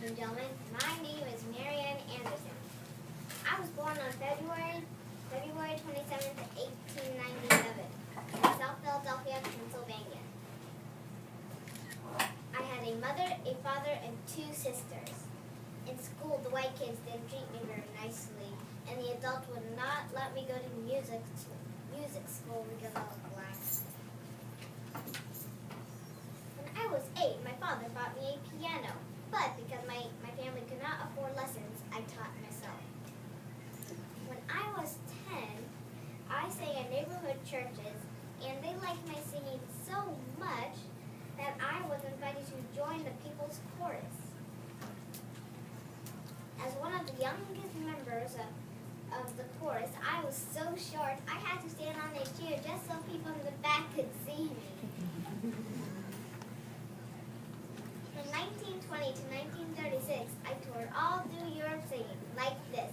ladies and gentlemen. My name is Marianne Anderson. I was born on February 27th, 1897 in South Philadelphia, Pennsylvania. I had a mother, a father, and two sisters. In school, the white kids didn't treat me very nicely, and the adults would not let me go to music school because I was black. When I was 8, my father bought me a piano, but because my family could not afford lessons, I taught myself. When I was 10, I sang at neighborhood churches, and they liked my singing so much that I was invited to join the People's Chorus. As one of the youngest members of the chorus, I was so short I had to stand on a chair just so people in the back could see me. From 1920 to 1936, I toured all through Europe singing like this.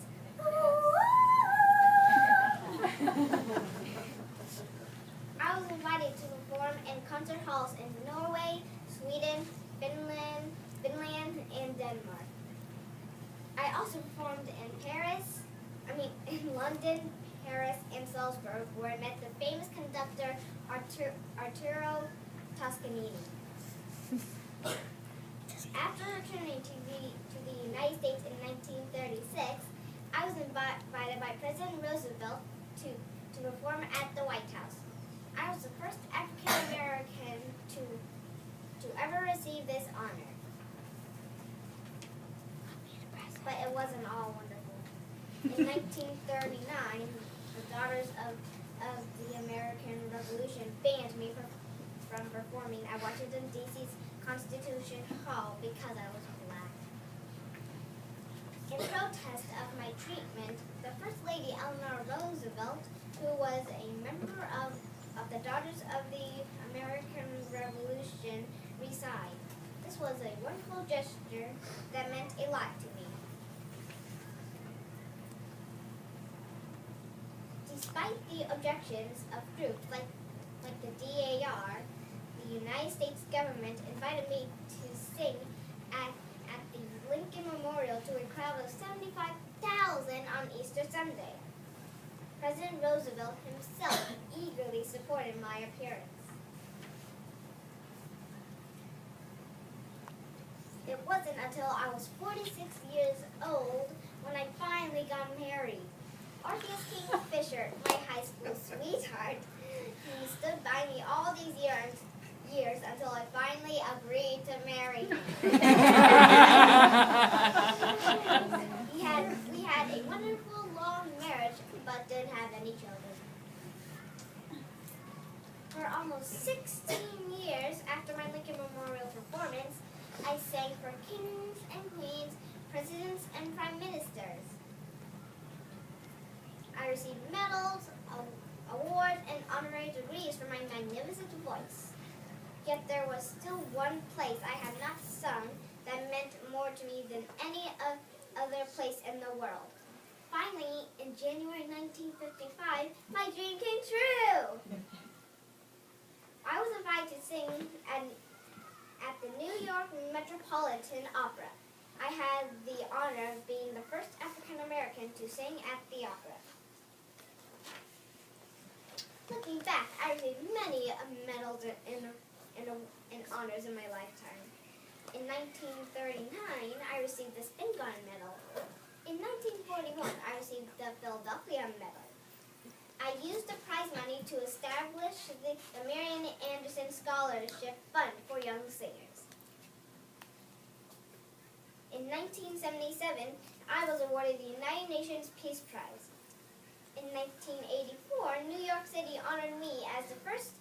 I was invited to perform in concert halls in Norway, Sweden, Finland, and Denmark. I also performed in London, Paris, and Salzburg, where I met the famous conductor Arturo Toscanini. After returning to the United States in 1936, I was invited by President Roosevelt to perform at the White House. I was the first African American to ever receive this honor. But it wasn't all wonderful. In 1939, the Daughters of the American Revolution banned me from performing at Washington, D.C.'s Constitution Hall because I was black. In protest of my treatment, the First Lady Eleanor Roosevelt, who was a member of the Daughters of the American Revolution, resigned. This was a wonderful gesture that meant a lot to me. Despite the objections of groups like the DAR, the United States government invited me to sing at the Lincoln Memorial to a crowd of 75,000 on Easter Sunday. President Roosevelt himself eagerly supported my appearance. It wasn't until I was 46 years old when I finally got married. Orpheus Kingfisher, my high school sweetheart, he stood by me all these years until I finally agreed to marry him. We had a wonderful long marriage, but didn't have any children. For almost 16 years after my Lincoln Memorial performance, I sang for kings and queens, presidents and prime ministers. I received medals, awards, and honorary degrees for my magnificent voice. Yet there was still one place I had not sung that meant more to me than any other place in the world. Finally, in January 1955, my dream came true! I was invited to sing at the New York Metropolitan Opera. I had the honor of being the first African American to sing at the opera. Looking back, I received many medals and honors in my lifetime. In 1939, I received the Spingarn Medal. In 1941, I received the Philadelphia Medal. I used the prize money to establish the Marianne Anderson Scholarship Fund for young singers. In 1977, I was awarded the United Nations Peace Prize. In 1984, New York City honored me as the first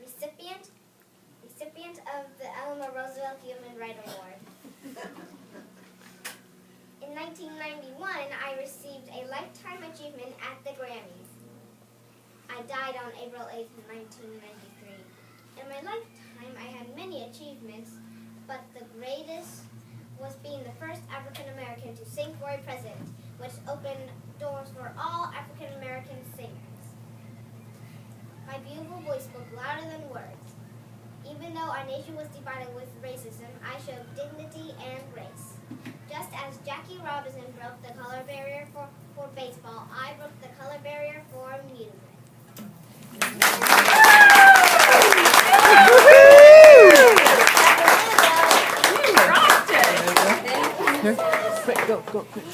recipient of the Eleanor Roosevelt Human Rights Award. In 1991, I received a Lifetime Achievement at the Grammys. I died on April 8, 1993. In my lifetime, I had many achievements, but the greatest was being the first African American to sing for a president, which opened doors for all African American singers. My beautiful voice spoke louder than words. Even though our nation was divided with racism, I showed dignity and grace. Just as Jackie Robinson broke the color barrier for baseball, I broke the color barrier for music. Quick, go, quick.